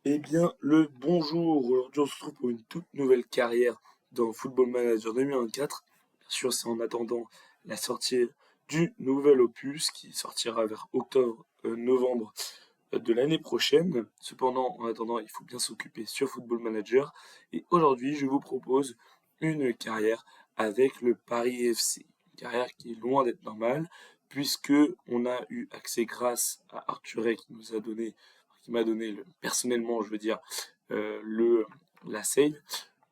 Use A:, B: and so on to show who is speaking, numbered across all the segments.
A: Eh bien, le bonjour. Aujourd'hui, on se retrouve pour une toute nouvelle carrière dans Football Manager 2024. Bien sûr, c'est en attendant la sortie du nouvel opus qui sortira vers octobre-novembre de l'année prochaine. Cependant, en attendant, il faut bien s'occuper sur Football Manager. Et aujourd'hui, je vous propose une carrière avec le Paris FC. Une carrière qui est loin d'être normale, puisque on a eu accès grâce à Arthur qui m'a donné personnellement, je veux dire, le la save,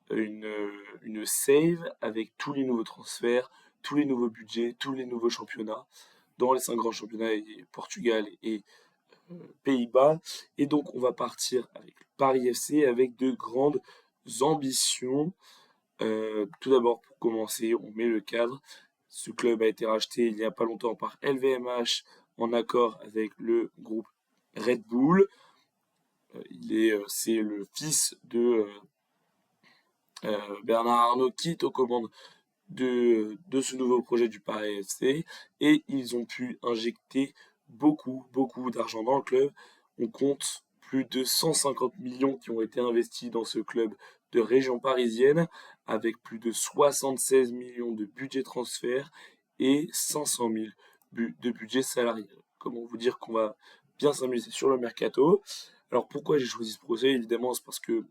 A: une save avec tous les nouveaux transferts, tous les nouveaux budgets, tous les nouveaux championnats dans les 5 grands championnats Portugal et Pays-Bas. Et donc, on va partir avec Paris FC avec de grandes ambitions. Tout d'abord, pour commencer, on met le cadre. Ce club a été racheté il n'y a pas longtemps par LVMH en accord avec le groupe Red Bull. C'est le fils de Bernard Arnault qui est aux commandes de ce nouveau projet du Paris FC et ils ont pu injecter beaucoup d'argent dans le club. On compte plus de 150 millions qui ont été investis dans ce club de région parisienne avec plus de 76 millions de budget transfert et 500 000 de budget salarial. Comment vous dire qu'on va bien s'amuser sur le mercato. Alors pourquoi j'ai choisi ce projet? Évidemment, c'est parce que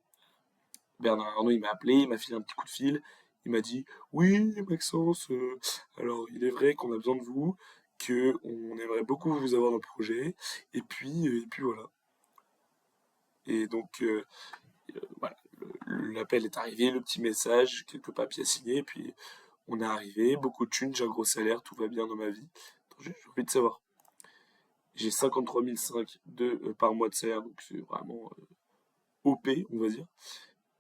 A: Bernard Arnault, il m'a appelé, il m'a filé un petit coup de fil. Il m'a dit, oui, Maxence, alors il est vrai qu'on a besoin de vous, que on aimerait beaucoup vous avoir dans le projet, et puis voilà. Et donc voilà, l'appel est arrivé, le petit message, quelques papiers à signer, et puis on est arrivé, beaucoup de thunes, j'ai un gros salaire, tout va bien dans ma vie. Donc, j'ai envie de savoir. J'ai 53 500 par mois de salaire, donc c'est vraiment OP, on va dire.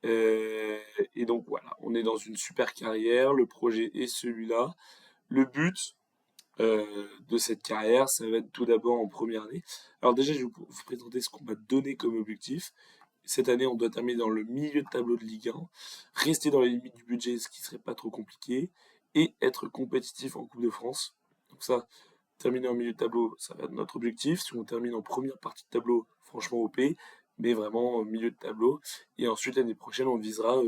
A: Euh, et donc voilà, on est dans une super carrière, le projet est celui-là. Le but de cette carrière, ça va être tout d'abord en première année. Alors déjà, je vais vous présenter ce qu'on m'a donné comme objectif. Cette année, on doit terminer dans le milieu de tableau de Ligue 1, rester dans les limites du budget, ce qui serait pas trop compliqué, et être compétitif en Coupe de France. Donc ça, terminer en milieu de tableau, ça va être notre objectif. Si on termine en première partie de tableau, franchement OP, mais vraiment au milieu de tableau. Et ensuite, l'année prochaine, on visera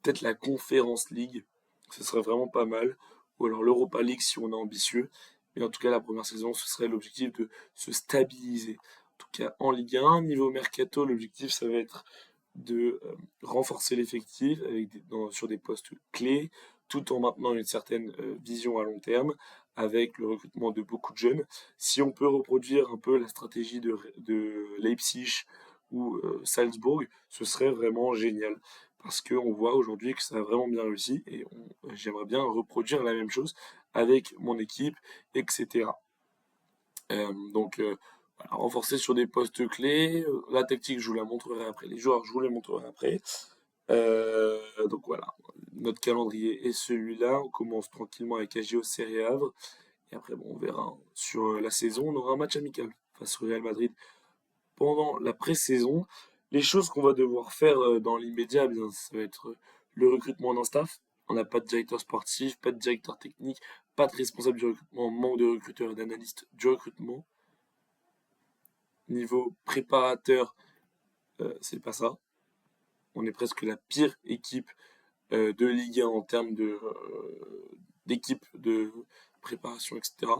A: peut-être la Conference League. Ce serait vraiment pas mal. Ou alors l'Europa League si on est ambitieux. Mais en tout cas, la première saison, ce serait l'objectif de se stabiliser. En tout cas, en Ligue 1, niveau mercato, l'objectif, ça va être de renforcer l'effectif sur des postes clés, tout en maintenant une certaine vision à long terme, avec le recrutement de beaucoup de jeunes. Si on peut reproduire un peu la stratégie de Leipzig ou Salzbourg, ce serait vraiment génial. Parce qu'on voit aujourd'hui que ça a vraiment bien réussi et j'aimerais bien reproduire la même chose avec mon équipe, etc. Voilà, renforcer sur des postes clés. La tactique, je vous la montrerai après. Les joueurs, je vous les montrerai après. Donc voilà, notre calendrier est celui-là. On commence tranquillement avec AGO Serie Havre. Et après, bon, on verra, hein. Sur la saison, on aura un match amical face au Real Madrid pendant la pré-saison. Les choses qu'on va devoir faire dans l'immédiat, eh bien, ça va être le recrutement d'un staff. On n'a pas de directeur sportif, pas de directeur technique, pas de responsable du recrutement, manque de recruteurs et d'analystes du recrutement. Niveau préparateur, c'est pas ça. On est presque la pire équipe de Ligue 1 en termes d'équipe de préparation, etc.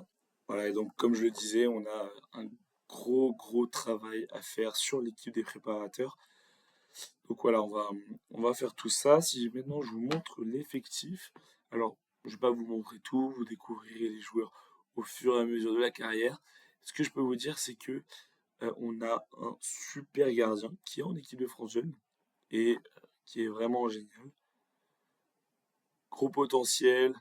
A: Voilà, et donc comme je le disais, on a un gros travail à faire sur l'équipe des préparateurs. Donc voilà, on va faire tout ça. Si maintenant je vous montre l'effectif, alors je vais pas vous montrer tout, vous découvrirez les joueurs au fur et à mesure de la carrière. Ce que je peux vous dire, c'est que on a un super gardien qui est en équipe de France jeune et qui est vraiment génial. Gros potentiel,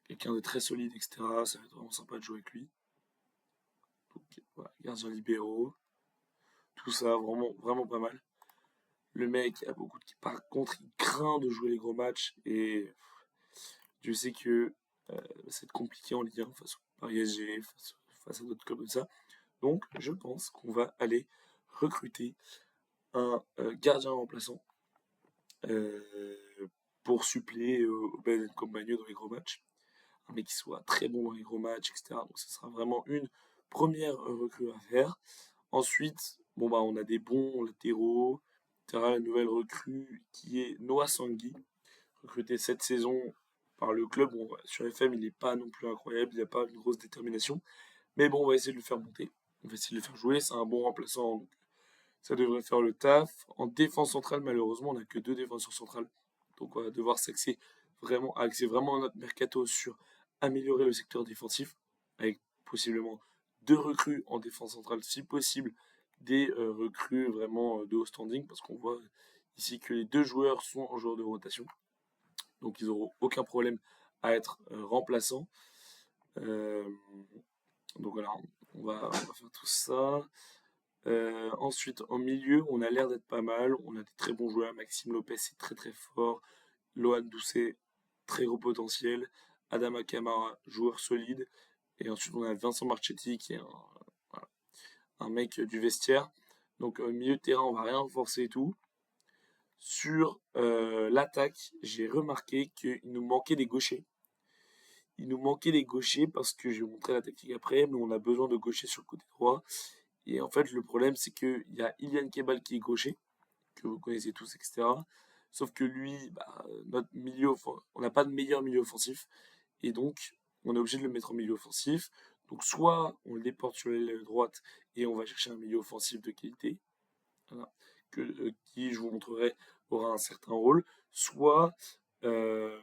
A: quelqu'un de très solide, etc. Ça va être vraiment sympa de jouer avec lui. Donc voilà, gardien libéraux, tout ça, vraiment pas mal. Le mec a beaucoup de... Par contre, il craint de jouer les gros matchs et je sais que ça va être compliqué en Ligue 1 face au Paris SG, face à d'autres clubs comme ça. Donc, je pense qu'on va aller recruter un gardien remplaçant euh, pour suppléer Ben Compagno dans les gros matchs. Un mec qui soit très bon dans les gros matchs, etc. Donc, ce sera vraiment une première recrue à faire. Ensuite, Bon, bah, on a des bons latéraux. La nouvelle recrue qui est Noah Sangui, recruté cette saison par le club. Bon, sur FM, il n'est pas non plus incroyable, il n'a pas une grosse détermination. Mais bon, on va essayer de le faire monter. On va essayer de le faire jouer. C'est un bon remplaçant, donc ça devrait faire le taf. En défense centrale, malheureusement, on n'a que 2 défenseurs centrales. Donc on va devoir axer vraiment notre mercato sur améliorer le secteur défensif, avec possiblement 2 recrues en défense centrale, si possible, des recrues vraiment de haut standing, parce qu'on voit ici que les 2 joueurs sont en joueurs de rotation. Donc ils n'auront aucun problème à être remplaçants. Euh, donc voilà, on va faire tout ça. Ensuite, en milieu, on a l'air d'être pas mal. On a des très bons joueurs. Maxime Lopez est très très fort. Lohan Doucet, très gros potentiel. Adama Kamara, joueur solide. Et ensuite, on a Vincent Marchetti qui est voilà, un mec du vestiaire. Donc, au milieu de terrain, on va rien renforcer et tout. Sur l'attaque, j'ai remarqué qu'il nous manquait des gauchers. Il nous manquait des gauchers parce que je vais vous montrer la tactique après, mais on a besoin de gauchers sur le côté droit. Et en fait, le problème, c'est qu'il y a Ilian Kebal qui est gaucher, que vous connaissez tous, etc. Sauf que lui, bah, on n'a pas de meilleur milieu offensif. Et donc, on est obligé de le mettre en milieu offensif. Donc, soit on le déporte sur l'aile droite et on va chercher un milieu offensif de qualité, voilà, qui, je vous montrerai, aura un certain rôle. Soit euh,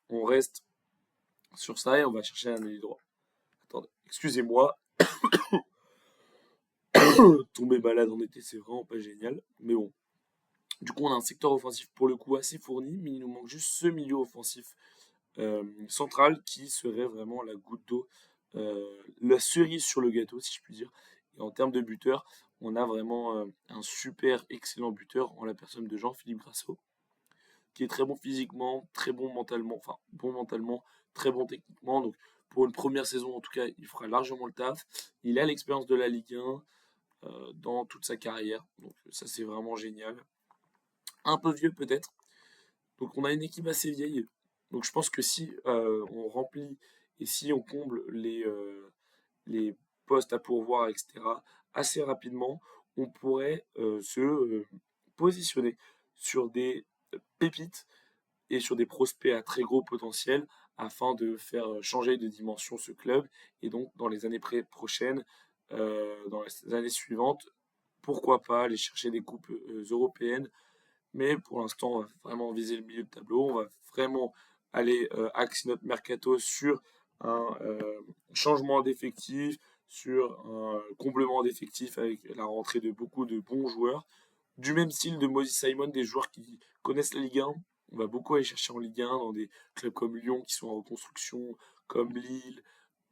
A: on reste sur ça et on va chercher un milieu droit. Attendez, excusez-moi, tomber malade en été, c'est vraiment pas génial. Mais bon, du coup, on a un secteur offensif pour le coup assez fourni, mais il nous manque juste ce milieu offensif central qui serait vraiment la goutte d'eau, la cerise sur le gâteau, si je puis dire. Et en termes de buteur, on a vraiment un super excellent buteur en la personne de Jean-Philippe Grasso, qui est très bon physiquement, très bon mentalement, enfin bon mentalement, très bon techniquement. Donc pour une première saison, en tout cas, il fera largement le taf. Il a l'expérience de la Ligue 1 dans toute sa carrière, donc ça c'est vraiment génial. Un peu vieux peut-être, donc on a une équipe assez vieille. Donc je pense que si on remplit et si on comble les postes à pourvoir, etc., assez rapidement, on pourrait se positionner sur des pépites et sur des prospects à très gros potentiel afin de faire changer de dimension ce club. Et donc dans les années prochaines, dans les années suivantes, pourquoi pas aller chercher des coupes européennes, mais pour l'instant, on va vraiment viser le milieu de tableau. On va vraiment aller axer notre mercato sur un changement d'effectif, sur un comblement d'effectifs avec la rentrée de beaucoup de bons joueurs. Du même style de Moses Simon, des joueurs qui connaissent la Ligue 1. On va beaucoup aller chercher en Ligue 1 dans des clubs comme Lyon qui sont en reconstruction, comme Lille,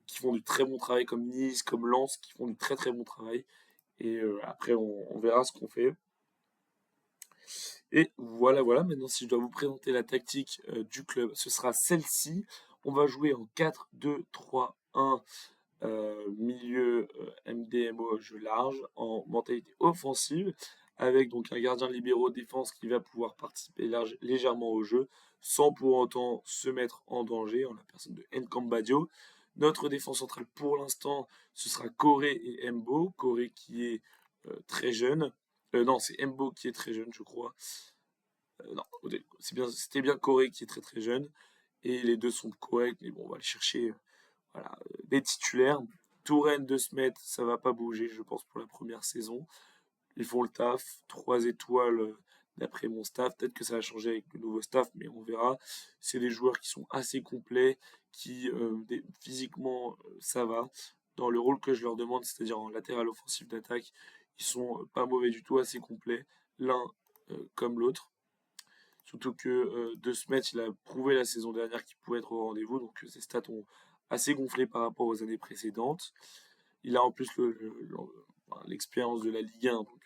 A: qui font du très bon travail, comme Nice, comme Lens, qui font du très très bon travail. Et après, on verra ce qu'on fait. Et voilà, voilà, maintenant si je dois vous présenter la tactique du club, ce sera celle-ci. On va jouer en 4-2-3-1, milieu MDMO, jeu large, en mentalité offensive, avec donc un gardien libéraux défense qui va pouvoir participer légèrement au jeu, sans pour autant se mettre en danger, en la personne de Nkambadio. Notre défense centrale pour l'instant, ce sera Coré et Mbo. Coré qui est très jeune. Non, c'est Mbo qui est très jeune, je crois. Non, c'était bien Coré qui est très très jeune. Et les deux sont corrects, mais bon, on va aller chercher voilà, des titulaires. Touraine de Smet, ça va pas bouger, je pense, pour la première saison. Ils font le taf. 3 étoiles d'après mon staff. Peut-être que ça va changer avec le nouveau staff, mais on verra. C'est des joueurs qui sont assez complets, qui physiquement, ça va. Dans le rôle que je leur demande, c'est-à-dire en latéral offensif d'attaque, ils sont pas mauvais du tout, assez complets, l'un comme l'autre. Surtout que De Smet, il a prouvé la saison dernière qu'il pouvait être au rendez-vous, donc ses stats ont assez gonflé par rapport aux années précédentes. Il a en plus l'expérience de la Ligue 1, donc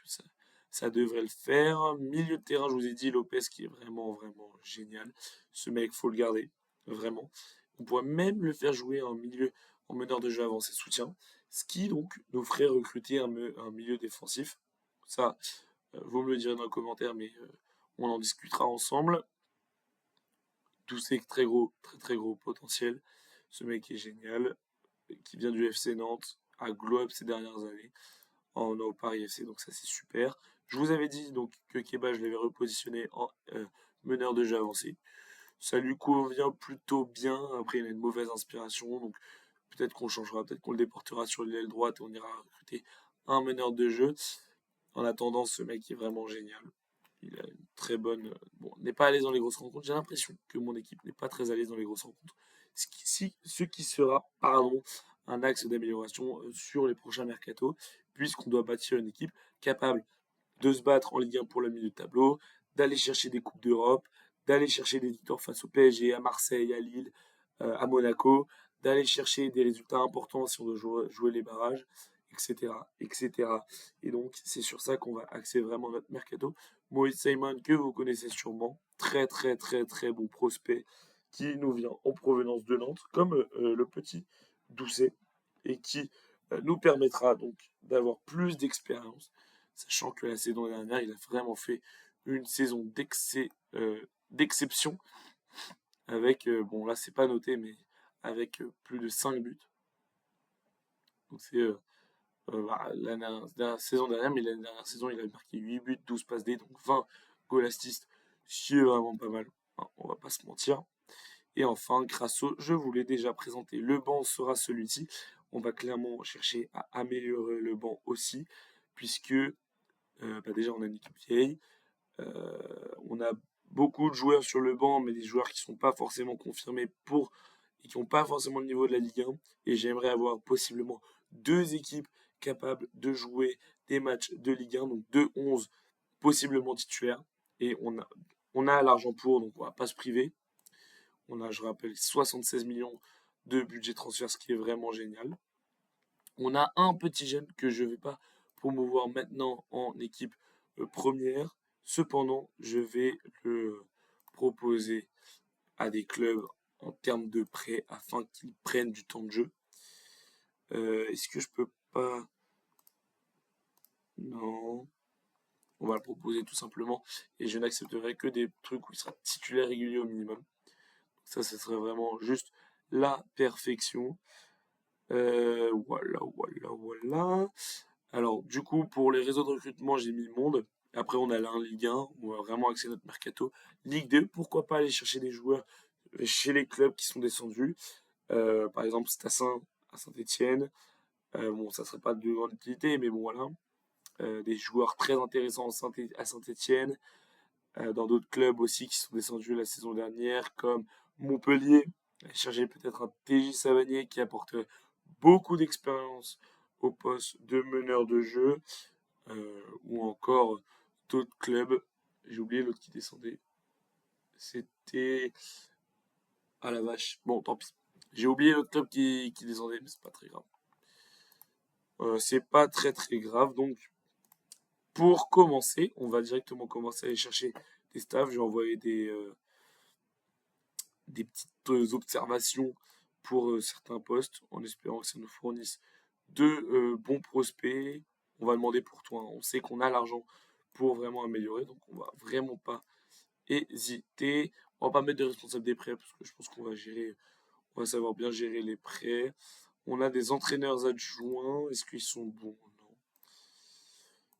A: ça devrait le faire. Milieu de terrain, je vous ai dit, Lopez qui est vraiment, vraiment génial. Ce mec, faut le garder, vraiment. On pourrait même le faire jouer en milieu, en meneur de jeu avancé soutien, ce qui donc nous ferait recruter un milieu défensif. Ça, vous me le direz dans les commentaires, mais on en discutera ensemble. Tous ces très gros, très très gros potentiel. Ce mec est génial, qui vient du FC Nantes, a glow up ces dernières années. au Paris FC, donc ça c'est super. Je vous avais dit donc que Keba, je l'avais repositionné en meneur de jeu avancé. Ça lui convient plutôt bien. Après, il a une mauvaise inspiration, donc peut-être qu'on changera, peut-être qu'on le déportera sur l'aile droite et on ira recruter un meneur de jeu. En attendant, ce mec est vraiment génial. Il a une très bonne. Bon, n'est pas à l'aise dans les grosses rencontres. J'ai l'impression que mon équipe n'est pas très à l'aise dans les grosses rencontres. Ce qui sera, pardon, un axe d'amélioration sur les prochains mercatos, puisqu'on doit bâtir une équipe capable de se battre en Ligue 1 pour le milieu de tableau, d'aller chercher des Coupes d'Europe, d'aller chercher des victoires face au PSG, à Marseille, à Lille, à Monaco, d'aller chercher des résultats importants si on doit jouer les barrages, etc., etc. Et donc, c'est sur ça qu'on va axer vraiment notre mercato. Moïse Simon, que vous connaissez sûrement, très très très très bon prospect, qui nous vient en provenance de Nantes, comme le petit Doucet, et qui nous permettra donc d'avoir plus d'expérience, sachant que la saison dernière, il a vraiment fait une saison d'exception, avec, bon là c'est pas noté, mais avec plus de 5 buts. Donc c'est la saison dernière, mais la dernière saison, il a marqué 8 buts, 12 passes D, donc 20 goal assists, ce qui est vraiment pas mal, hein, on va pas se mentir. Et enfin, Grasso, je vous l'ai déjà présenté, le banc sera celui-ci. On va clairement chercher à améliorer le banc aussi, puisque déjà on a une équipe vieille, on a beaucoup de joueurs sur le banc, mais des joueurs qui ne sont pas forcément confirmés et qui n'ont pas forcément le niveau de la Ligue 1. Et j'aimerais avoir possiblement 2 équipes capables de jouer des matchs de Ligue 1, donc 2-11 possiblement titulaires. Et on a l'argent pour, donc on ne va pas se priver. On a, je rappelle, 76 millions de budget transfert, ce qui est vraiment génial. On a un petit jeune que je ne vais pas promouvoir maintenant en équipe première. Cependant, je vais le proposer à des clubs en termes de prêt afin qu'ils prennent du temps de jeu. Est-ce que je peux pas? Non. On va le proposer tout simplement. Et je n'accepterai que des trucs où il sera titulaire régulier au minimum. Ça, ce serait vraiment juste la perfection. Voilà. Alors, du coup, pour les réseaux de recrutement, j'ai mis Monde. Après, on a la Ligue 1, on va vraiment axer notre mercato. Ligue 2, pourquoi pas aller chercher des joueurs chez les clubs qui sont descendus. Par exemple, Stassin à Saint-Etienne. Bon, ça serait pas de grande utilité, mais bon, voilà. Des joueurs très intéressants à Saint-Etienne. Dans d'autres clubs aussi qui sont descendus la saison dernière, comme Montpellier. Aller chercher peut-être un TJ Savanier qui apporte beaucoup d'expérience au poste de meneur de jeu, ou encore d'autres clubs. J'ai oublié l'autre qui descendait. C'était. Ah la vache. Bon, tant pis. J'ai oublié l'autre club qui descendait, mais c'est pas très grave. C'est pas très très grave. Donc, pour commencer, on va directement commencer à aller chercher des staffs. J'ai envoyé des petites observations pour certains postes, en espérant que ça nous fournisse de bons prospects. On va demander pour toi, hein. On sait qu'on a l'argent pour vraiment améliorer, donc on va vraiment pas hésiter. On va pas mettre de responsable des prêts parce que je pense on va savoir bien gérer les prêts. On a des entraîneurs adjoints. Est-ce qu'ils sont bons? Non.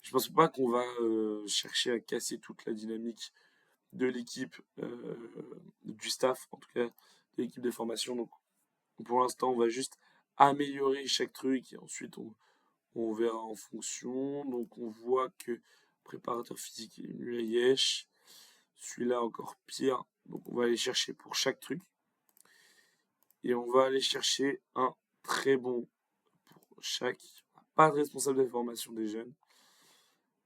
A: Je pense pas qu'on va chercher à casser toute la dynamique de l'équipe, du staff, en tout cas de l'équipe de formation. Donc pour l'instant, on va juste améliorer chaque truc et ensuite on verra en fonction. Donc on voit que préparateur physique est nul à Yesh. Celui-là encore pire. Donc on va aller chercher pour chaque truc. Et on va aller chercher un très bon pour chaque. Pas de responsable de formation des jeunes.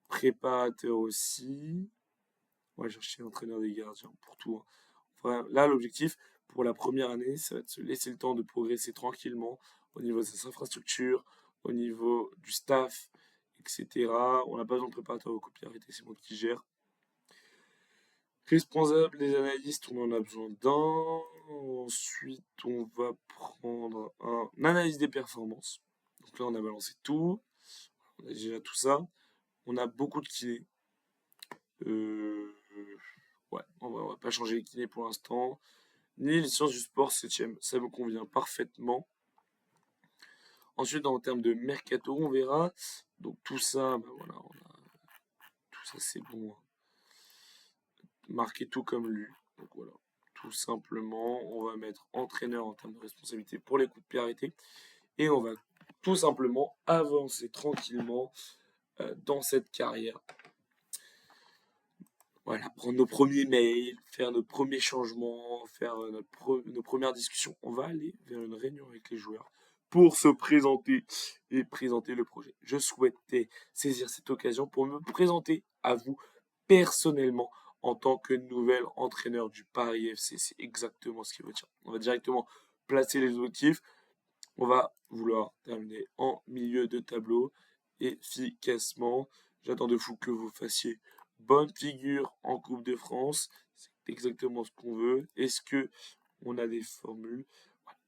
A: Préparateur aussi. On va chercher entraîneur des gardiens pour tout, hein. Enfin, là, l'objectif pour la première année, ça va être de se laisser le temps de progresser tranquillement au niveau de ses infrastructures, au niveau du staff, etc. On n'a pas besoin de préparateur au copier, arrêtez, c'est moi qui gère. Responsable des analystes, on en a besoin d'un. Ensuite, on va prendre un analyse des performances. Donc là, on a balancé tout. On a déjà tout ça. On a beaucoup de kinés. Ouais, on va pas changer les kinés pour l'instant. Ni les sciences du sport 7ème. Ça me convient parfaitement. Ensuite, en termes de mercato, on verra. Donc tout ça, voilà, tout ça c'est bon, hein. Marquer tout comme lu. Donc voilà, tout simplement, on va mettre entraîneur en termes de responsabilité pour les coups de pied arrêtés. Et on va tout simplement avancer tranquillement dans cette carrière. Voilà, prendre nos premiers mails, faire nos premiers changements, faire nos premières discussions. On va aller vers une réunion avec les joueurs pour se présenter et présenter le projet. Je souhaitais saisir cette occasion pour me présenter à vous personnellement en tant que nouvel entraîneur du Paris FC. C'est exactement ce qu'il veut dire. On va directement placer les objectifs. On va vouloir terminer en milieu de tableau efficacement. J'attends de vous que vous fassiez bonne figure en Coupe de France. C'est exactement ce qu'on veut. Est-ce que on a des formules?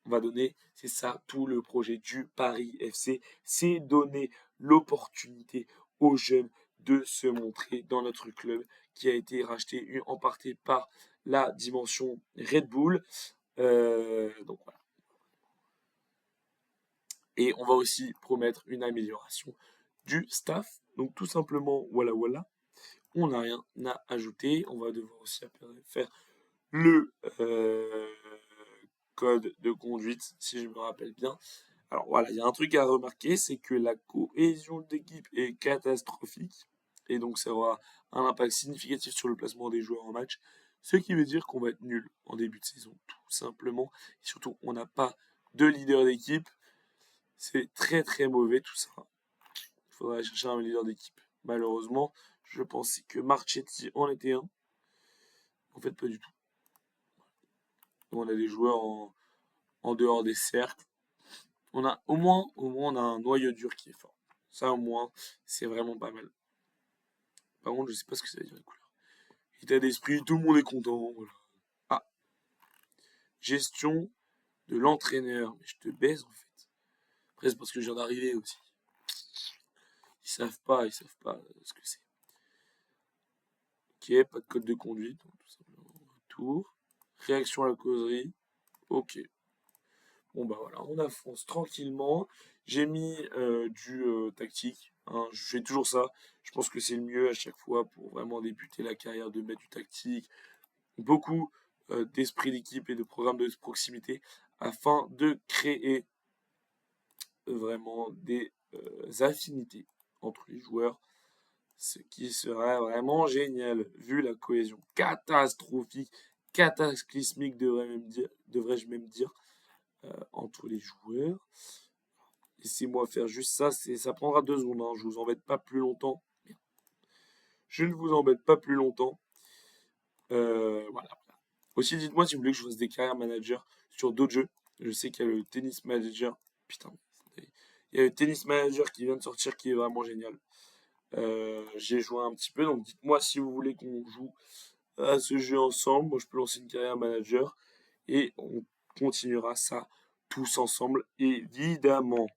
A: On va donner, c'est ça, tout le projet du Paris FC. C'est donner l'opportunité aux jeunes de se montrer dans notre club qui a été racheté en partie par la dimension Red Bull. Donc voilà. Et on va aussi promettre une amélioration du staff. Donc tout simplement, voilà. On n'a rien à ajouter. On va devoir aussi faire le code de conduite, si je me rappelle bien. Alors voilà, il y a un truc à remarquer, c'est que la cohésion d'équipe est catastrophique. Et donc ça aura un impact significatif sur le placement des joueurs en match. Ce qui veut dire qu'on va être nul en début de saison, tout simplement. Et surtout, on n'a pas de leader d'équipe. C'est très très mauvais tout ça. Il faudrait chercher un leader d'équipe. Malheureusement, je pensais que Marchetti en était un. En fait, pas du tout. On a des joueurs en dehors des cercles. On a au moins on a un noyau dur qui est fort. Ça au moins, c'est vraiment pas mal. Par contre, je sais pas ce que ça veut dire les couleurs. État d'esprit, tout le monde est content. Voilà. Ah, gestion de l'entraîneur. Mais je te baise en fait. Après, c'est parce que je viens d'arriver aussi. Ils savent pas ce que c'est. Ok, pas de code de conduite. Donc tout simplement, retour. Réaction à la causerie. Ok. Bon bah voilà, on avance tranquillement. J'ai mis du tactique, hein. Je fais toujours ça. Je pense que c'est le mieux à chaque fois pour vraiment débuter la carrière de mettre du tactique. Beaucoup d'esprit d'équipe et de programme de proximité afin de créer vraiment des affinités entre les joueurs. Ce qui serait vraiment génial, vu la cohésion catastrophique, cataclysmique, devrais-je même dire, entre les joueurs. Laissez-moi faire juste ça, ça prendra 2 secondes, hein. Je vous embête pas plus longtemps. Je ne vous embête pas plus longtemps. Voilà. Aussi, dites-moi si vous voulez que je fasse des carrières manager sur d'autres jeux. Je sais qu'il y a le tennis manager. Putain, il y a le tennis manager qui vient de sortir qui est vraiment génial. J'ai joué un petit peu, donc dites-moi si vous voulez qu'on joue à ce jeu ensemble. Moi, je peux lancer une carrière manager et on continuera ça tous ensemble, évidemment.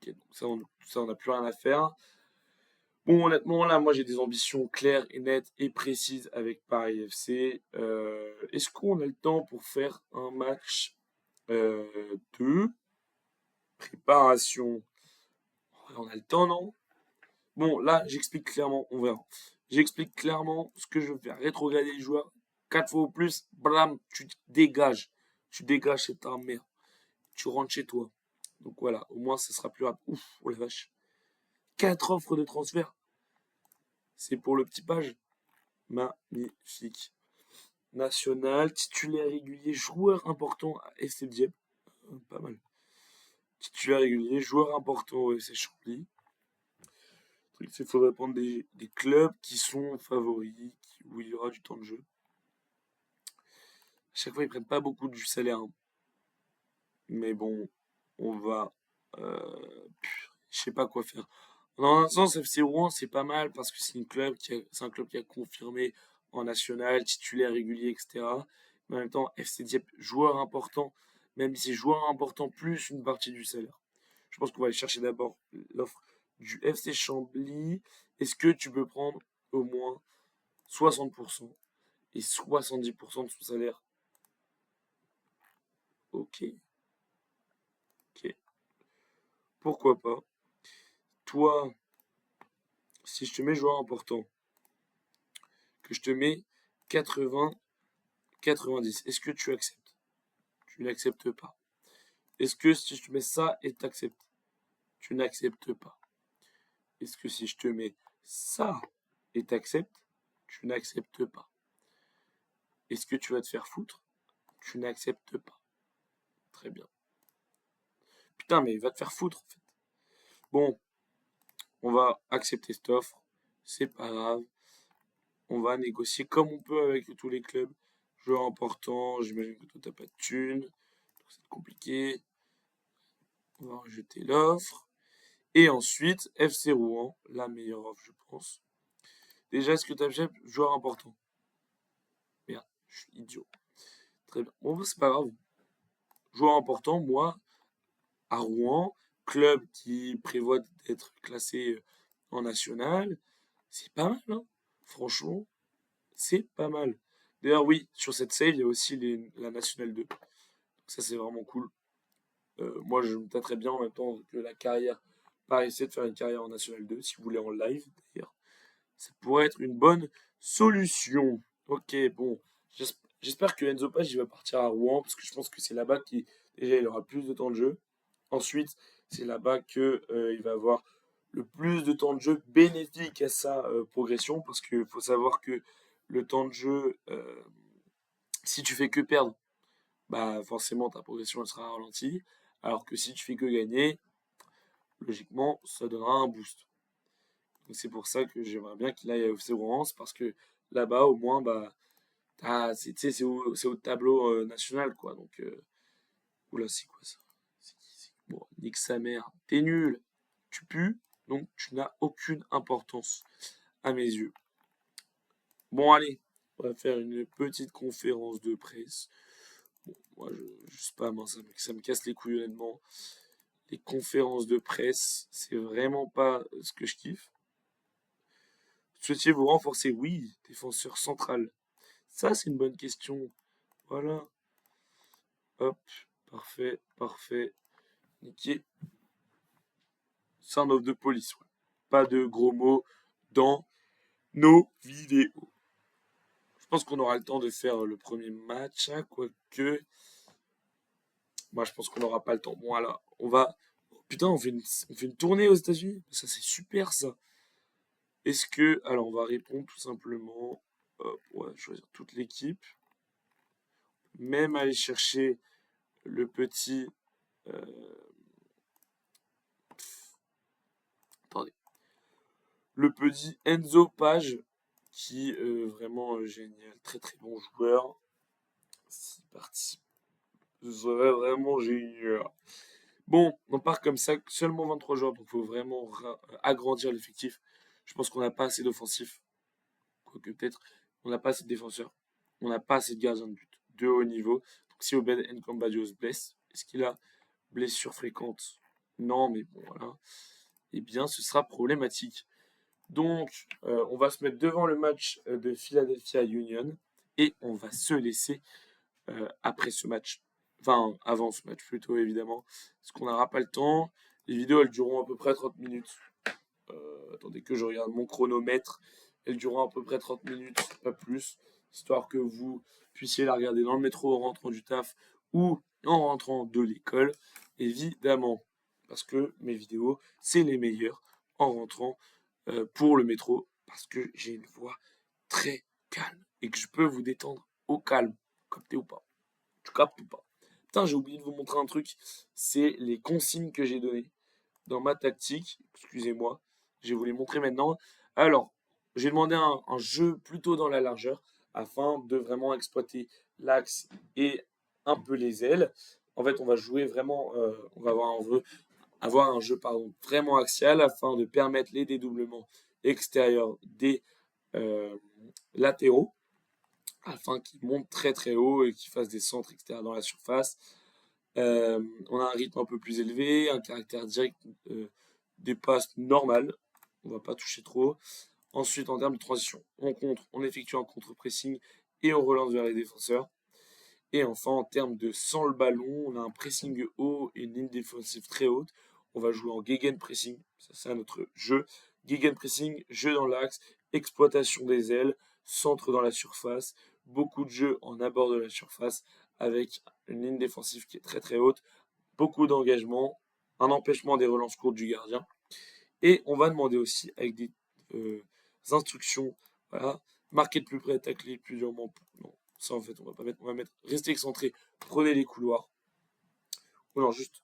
A: Ok, donc ça, on n'a plus rien à faire. Bon, honnêtement, là, moi, j'ai des ambitions claires et nettes et précises avec Paris FC. Est-ce qu'on a le temps pour faire un match de préparation? Ouais, on a le temps, non? Bon, là, j'explique clairement, on verra. J'explique clairement ce que je veux faire. Rétrograder les joueurs 4 fois ou plus, blam, tu dégages. Tu dégages cette ta mère. Tu rentres chez toi. Donc voilà, au moins, ça sera plus rapide. Ouf, oh la vache. 4 offres de transfert. C'est pour le petit page. Magnifique. National, titulaire régulier, joueur important à FC Dieppe. Pas mal. Titulaire régulier, joueur important au FC Chambly. Le truc, c'est qu'il faudrait prendre des clubs qui sont favoris, où il y aura du temps de jeu. À chaque fois, ils prennent pas beaucoup du salaire, hein. Mais bon, on va. Je sais pas quoi faire. Dans un sens, FC Rouen, c'est pas mal parce que c'est un club qui a confirmé en national, titulaire régulier, etc. Mais en même temps, FC Dieppe, joueur important, même si c'est joueur important plus une partie du salaire. Je pense qu'on va aller chercher d'abord l'offre du FC Chambly. Est-ce que tu peux prendre au moins 60% et 70% de son salaire? Ok, ok. Pourquoi pas? toi, si je te mets joueur important, que je te mets 80, 90, est-ce que tu acceptes? Tu n'acceptes pas. Est-ce que si je te mets ça et t'acceptes? Tu n'acceptes pas. Est-ce que si je te mets ça et t'acceptes? Tu n'acceptes pas. Est-ce que tu vas te faire foutre? Tu n'acceptes pas. Très bien. Putain, mais va te faire foutre, en fait. Bon, on va accepter cette offre. C'est pas grave. On va négocier comme on peut avec tous les clubs. Joueur important, j'imagine que toi t'as pas de thunes. Donc c'est compliqué. On va rejeter l'offre. Et ensuite, FC Rouen, la meilleure offre, je pense. Déjà, est-ce que tu acceptes joueur important? Merde, je suis idiot. Très bien. Bon, bah, c'est pas grave. Joueur important, moi, à Rouen, club qui prévoit d'être classé en national, c'est pas mal, hein. Franchement, c'est pas mal. D'ailleurs, oui, sur cette save, il y a aussi la Nationale 2. Donc ça, c'est vraiment cool. Moi, je me tâterais bien en même temps que la carrière, par essayer de faire une carrière en National 2, si vous voulez en live, d'ailleurs. Ça pourrait être une bonne solution. Ok, bon. J'espère que Enzo Page il va partir à Rouen, parce que je pense que c'est là-bas qu'il déjà, il aura le plus de temps de jeu. Ensuite, c'est là-bas que il va avoir le plus de temps de jeu bénéfique à sa progression, parce qu'il faut savoir que le temps de jeu, si tu fais que perdre, bah forcément ta progression elle sera ralentie, alors que si tu fais que gagner, logiquement ça donnera un boost. Donc c'est pour ça que j'aimerais bien qu'il aille à FC Rouen, parce que là-bas au moins bah c'est au tableau national quoi. Donc oula c'est quoi ça? Bon, nique sa mère, t'es nul, tu pues, donc tu n'as aucune importance à mes yeux. Bon allez, on va faire une petite conférence de presse. Bon, moi je sais pas, moi, ça me casse les couilles honnêtement. Les conférences de presse, c'est vraiment pas ce que je kiffe. Souhaitiez-vous renforcer? Oui, défenseur central. Ça, c'est une bonne question. Voilà. Hop, parfait, parfait. Nickel. Sound of the police. Ouais. Pas de gros mots dans nos vidéos. Je pense qu'on aura le temps de faire le premier match, hein, quoique. Moi, je pense qu'on n'aura pas le temps. Bon, alors, on va. Oh, putain, on fait une tournée aux États-Unis. Ça, c'est super, ça. Est-ce que. Alors, on va répondre tout simplement. Hop, on va choisir toute l'équipe. Même aller chercher le petit. Attendez. Le petit Enzo Page, qui est vraiment génial. Très très bon joueur. C'est parti. Ce serait vraiment génial. Bon, on part comme ça, seulement 23 joueurs, donc il faut vraiment agrandir l'effectif. Je pense qu'on n'a pas assez d'offensifs, quoique peut-être, on n'a pas assez de défenseurs, on n'a pas assez de gardiens de but de haut niveau. Donc si Obed Nkambadio se blesse, est-ce qu'il a blessure fréquente? Non, mais bon, voilà. Eh bien, ce sera problématique. Donc, on va se mettre devant le match de Philadelphia Union et on va se laisser après ce match. Enfin, avant ce match plutôt, évidemment. Parce qu'on n'aura pas le temps. Les vidéos, elles dureront à peu près 30 minutes. Attendez que je regarde mon chronomètre. Elles dureront à peu près 30 minutes, pas plus. Histoire que vous puissiez la regarder dans le métro en rentrant du taf ou en rentrant de l'école, évidemment. Parce que mes vidéos, c'est les meilleures en rentrant pour le métro. Parce que j'ai une voix très calme et que je peux vous détendre au calme. Capté ou pas? Tu captes ou pas? Putain, j'ai oublié de vous montrer un truc. C'est les consignes que j'ai données dans ma tactique. Excusez-moi. Je vais vous les montrer maintenant. Alors, j'ai demandé un jeu plutôt dans la largeur afin de vraiment exploiter l'axe et un peu les ailes. En fait, on va jouer vraiment, on va avoir un jeu vraiment axial afin de permettre les dédoublements extérieurs des latéraux afin qu'ils montent très très haut et qu'ils fassent des centres extérieurs dans la surface. On a un rythme un peu plus élevé, un caractère direct des passes normales. On va pas toucher trop. Ensuite, en termes de transition, on effectue un contre-pressing et on relance vers les défenseurs. Et enfin, en termes de sans le ballon, on a un pressing haut et une ligne défensive très haute. on va jouer en gegenpressing, ça c'est notre jeu. Gegenpressing, jeu dans l'axe, exploitation des ailes, centre dans la surface, beaucoup de jeux en abord de la surface avec une ligne défensive qui est très très haute, beaucoup d'engagement, un empêchement des relances courtes du gardien. Et on va demander aussi avec des instructions, voilà, marquer de plus près, tacler plus durement. Non, ça en fait on va pas mettre, on va mettre rester excentré, prenez les couloirs. Ou non, juste,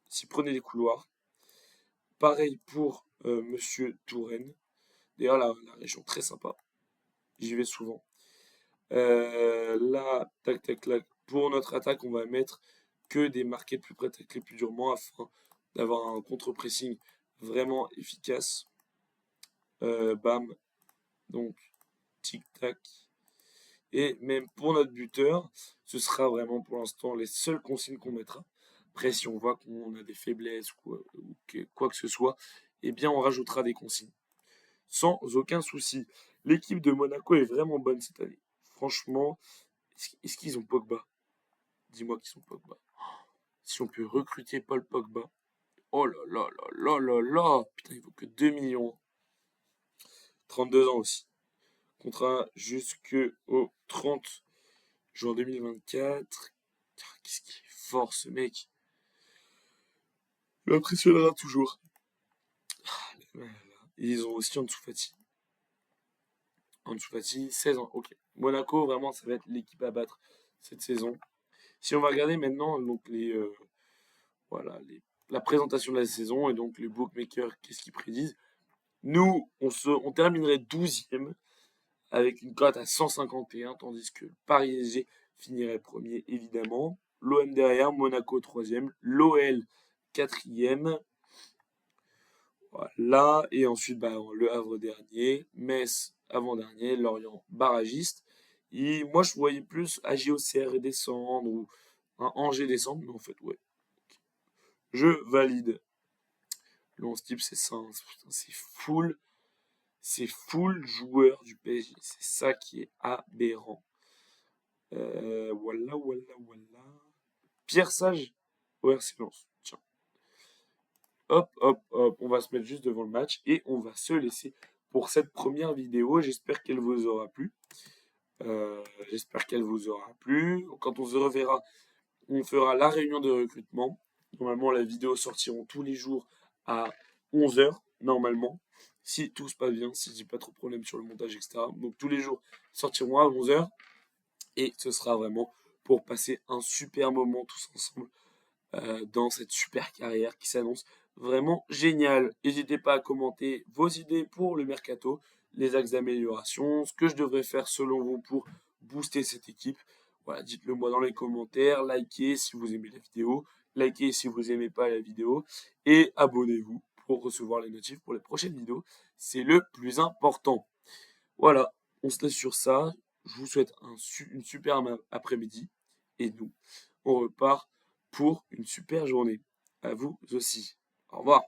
A: si prenez les couloirs. Pareil pour Monsieur Touraine. D'ailleurs, la région très sympa. J'y vais souvent. Là, tac, tac, tac. Pour notre attaque, on va mettre que des marqués de plus près, tacler plus durement afin d'avoir un contre-pressing vraiment efficace. Bam. Donc, tic-tac. Et même pour notre buteur, ce sera vraiment pour l'instant les seules consignes qu'on mettra. Après, si on voit qu'on a des faiblesses ou quoi que ce soit, eh bien, on rajoutera des consignes. Sans aucun souci. L'équipe de Monaco est vraiment bonne cette année. Franchement, est-ce qu'ils ont Pogba? Dis-moi qu'ils ont Pogba. Si on peut recruter Paul Pogba. Oh là là là là là là. Putain, il vaut que 2 millions. 32 ans aussi. Contrat jusqu'au 30 juin 2024. Qu'est-ce qu'il est fort ce mec. Il m'impressionnera toujours. Ils ont aussi Ansu Fati. Ansu Fati, 16 ans. Ok. Monaco, vraiment, ça va être l'équipe à battre cette saison. Si on va regarder maintenant donc la présentation de la saison et donc les bookmakers, qu'est-ce qu'ils prédisent? Nous, on terminerait 12e avec une cote à 151, tandis que Paris SG finirait premier, évidemment. L'OM derrière, Monaco 3e, l'OL 4e. Voilà, et ensuite le Havre dernier, Metz avant-dernier, Lorient barragiste. Et moi, je voyais plus AGOCR descendre ou un Angers descendre, mais en fait, ouais. Je valide. Le 11 type, c'est ça. C'est full joueur du PSG. C'est ça qui est aberrant. Voilà. Pierre Sage au RC Lens. Tiens. Hop. On va se mettre juste devant le match et on va se laisser pour cette première vidéo. J'espère qu'elle vous aura plu. Quand on se reverra, on fera la réunion de recrutement. Normalement, la vidéo sortiront tous les jours à 11h, normalement. Si tout se passe bien, si j'ai pas trop de problèmes sur le montage, etc. Donc tous les jours sortiront à 11h. Et ce sera vraiment pour passer un super moment tous ensemble dans cette super carrière qui s'annonce vraiment géniale. N'hésitez pas à commenter vos idées pour le mercato, les axes d'amélioration, ce que je devrais faire selon vous pour booster cette équipe. Voilà, dites-le moi dans les commentaires, likez si vous aimez la vidéo, likez si vous n'aimez pas la vidéo, et abonnez-vous pour recevoir les notifs pour les prochaines vidéos. C'est le plus important. Voilà, on se laisse sur ça. Je vous souhaite une super après-midi, et nous, on repart pour une super journée. À vous aussi. Au revoir.